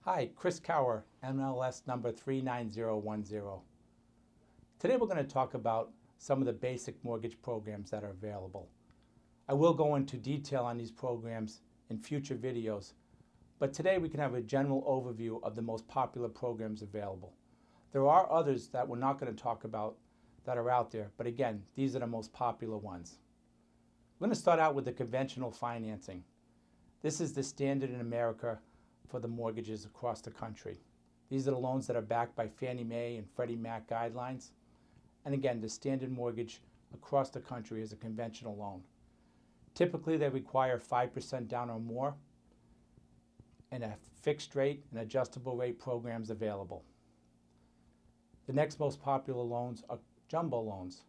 Hi, Chris Cowher, NMLS number 39010. Today we're going to talk about some of the basic mortgage programs that are available. I will go into detail on these programs in future videos, but today we can have a general overview of the most popular programs available. There are others that we're not going to talk about that are out there, but again, these are the most popular ones. I'm going to start out with the conventional financing. This is the standard in America for the mortgages across the country. These are the loans that are backed by Fannie Mae and Freddie Mac guidelines. And again, the standard mortgage across the country is a conventional loan. Typically, they require 5% down or more, and a fixed rate and adjustable rate programs available. The next most popular loans are jumbo loans.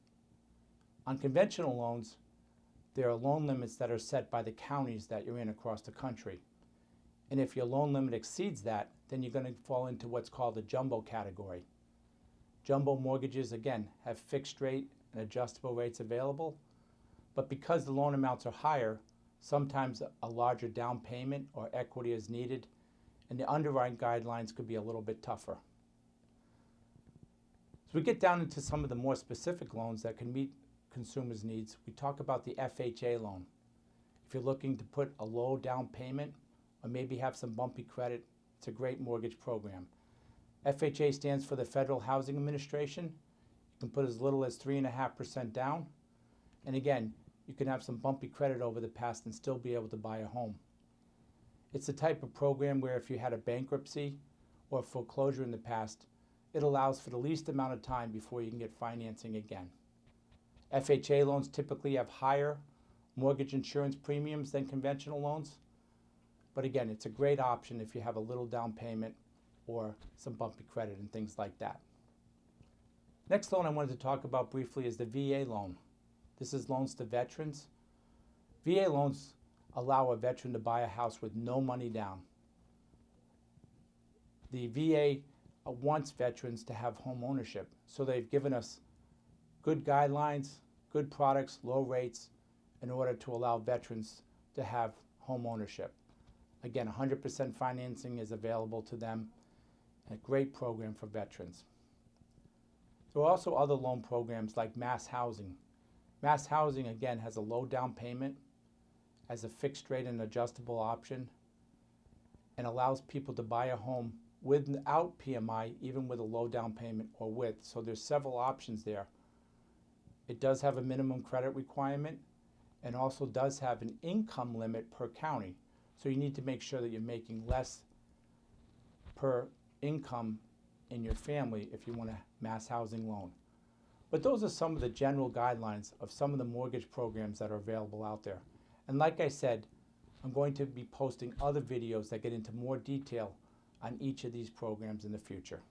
On conventional loans, there are loan limits that are set by the counties that you're in across the country. And if your loan limit exceeds that, then you're going to fall into what's called the jumbo category. Jumbo mortgages, again, have fixed rate and adjustable rates available, but because the loan amounts are higher, sometimes a larger down payment or equity is needed, and the underwriting guidelines could be a little bit tougher. As we get down into some of the more specific loans that can meet consumers' needs, we talk about the FHA loan. If you're looking to put a low down payment or maybe have some bumpy credit, it's a great mortgage program. FHA stands for the Federal Housing Administration. You can put as little as 3.5% down. And again, you can have some bumpy credit over the past and still be able to buy a home. It's the type of program where if you had a bankruptcy or a foreclosure in the past, it allows for the least amount of time before you can get financing again. FHA loans typically have higher mortgage insurance premiums than conventional loans. But again, it's a great option if you have a little down payment or some bumpy credit and things like that. Next loan I wanted to talk about briefly is the VA loan. This is loans to veterans. VA loans allow a veteran to buy a house with no money down. The VA wants veterans to have home ownership, so they've given us good guidelines, good products, low rates in order to allow veterans to have home ownership. Again, 100% financing is available to them, and a great program for veterans. There are also other loan programs like Mass Housing. Mass Housing, again, has a low down payment, has a fixed rate and adjustable option, and allows people to buy a home without PMI, even with a low down payment or with. So there's several options there. It does have a minimum credit requirement and also does have an income limit per county. So you need to make sure that you're making less per income in your family if you want a mass housing loan. But those are some of the general guidelines of some of the mortgage programs that are available out there. And like I said, I'm going to be posting other videos that get into more detail on each of these programs in the future.